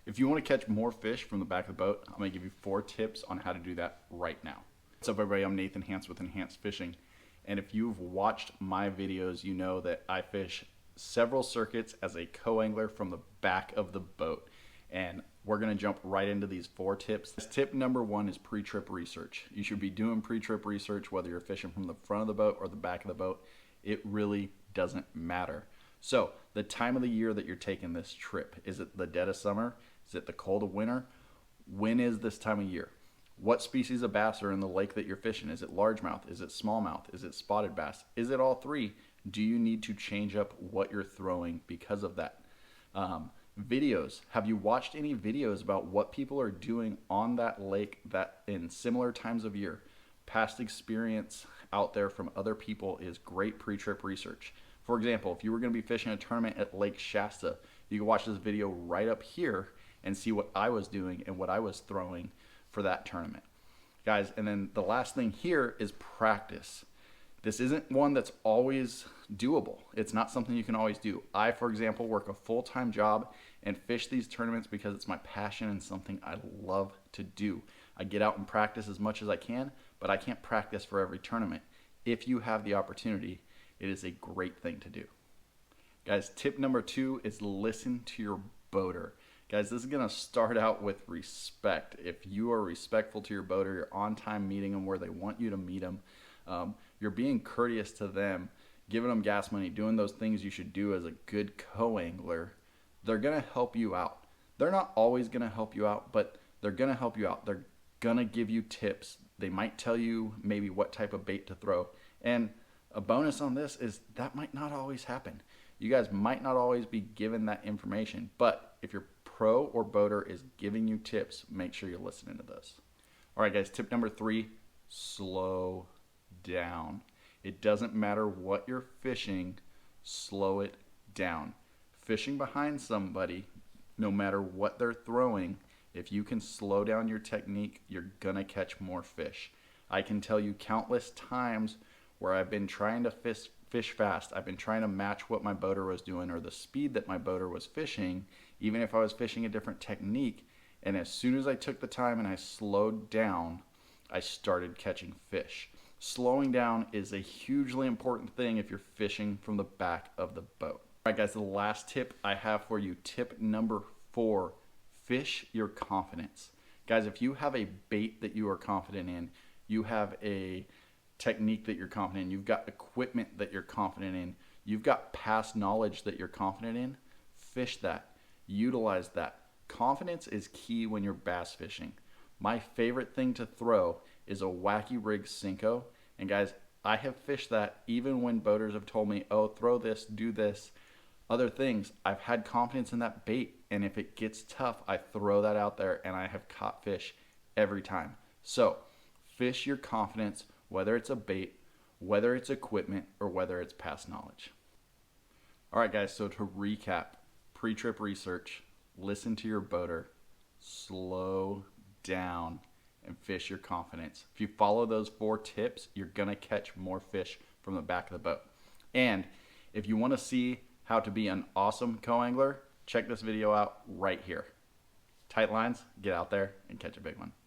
If you want to catch more fish from the back of the boat, I'm going to give you 4 tips on how to do that right now. What's up everybody, I'm Nathan Hance with Enhanced Fishing. And if you've watched my videos, you know that I fish several circuits as a co-angler from the back of the boat. And we're going to jump right into these 4 tips. Tip number 1 is pre-trip research. You should be doing pre-trip research whether you're fishing from the front of the boat or the back of the boat. It really doesn't matter. So the time of the year that you're taking this trip, is it the dead of summer? Is it the cold of winter? When is this time of year? What species of bass are in the lake that you're fishing? Is it largemouth? Is it smallmouth? Is it spotted bass? Is it all 3? Do you need to change up what you're throwing because of that? Videos. Have you watched any videos about what people are doing on that lake that in similar times of year? Past experience out there from other people is great pre-trip research. For example, if you were going to be fishing a tournament at Lake Shasta, you can watch this video right up here and see what I was doing and what I was throwing for that tournament. Guys, and then the last thing here is practice. This isn't one that's always doable. It's not something you can always do. I, for example, work a full-time job and fish these tournaments because it's my passion and something I love to do. I get out and practice as much as I can, but I can't practice for every tournament. If you have the opportunity, it is a great thing to do. Guys, tip number 2 is listen to your boater. Guys, this is going to start out with respect. If you are respectful to your boater, you're on time meeting them where they want you to meet them, you're being courteous to them, giving them gas money, doing those things you should do as a good co-angler, they're going to help you out. They're not always going to help you out, but they're going to help you out. They're going to give you tips. They might tell you maybe what type of bait to throw. And a bonus on this is that might not always happen. You guys might not always be given that information, but if your pro or boater is giving you tips, make sure you're listening to this. All right, guys, tip number 3, slow down. It doesn't matter what you're fishing, slow it down. Fishing behind somebody, no matter what they're throwing, if you can slow down your technique, you're gonna catch more fish. I can tell you countless times where I've been trying to fish fast. I've been trying to match what my boater was doing or the speed that my boater was fishing, even if I was fishing a different technique. And as soon as I took the time and I slowed down, I started catching fish. Slowing down is a hugely important thing if you're fishing from the back of the boat. All right, guys, the last tip I have for you, tip number 4, fish your confidence. Guys, if you have a bait that you are confident in, you have a technique that you're confident in, you've got equipment that you're confident in, you've got past knowledge that you're confident in, fish that, utilize that. Confidence is key when you're bass fishing. My favorite thing to throw is a Wacky Rig Senko, and guys, I have fished that even when boaters have told me, oh, throw this, do this, other things. I've had confidence in that bait, and if it gets tough, I throw that out there and I have caught fish every time. So fish your confidence, whether it's a bait, whether it's equipment, or whether it's past knowledge. All right, guys, so to recap, pre-trip research, listen to your boater, slow down, and fish your confidence. If you follow those 4 tips, you're gonna catch more fish from the back of the boat. And if you wanna see how to be an awesome co-angler, check this video out right here. Tight lines, get out there and catch a big one.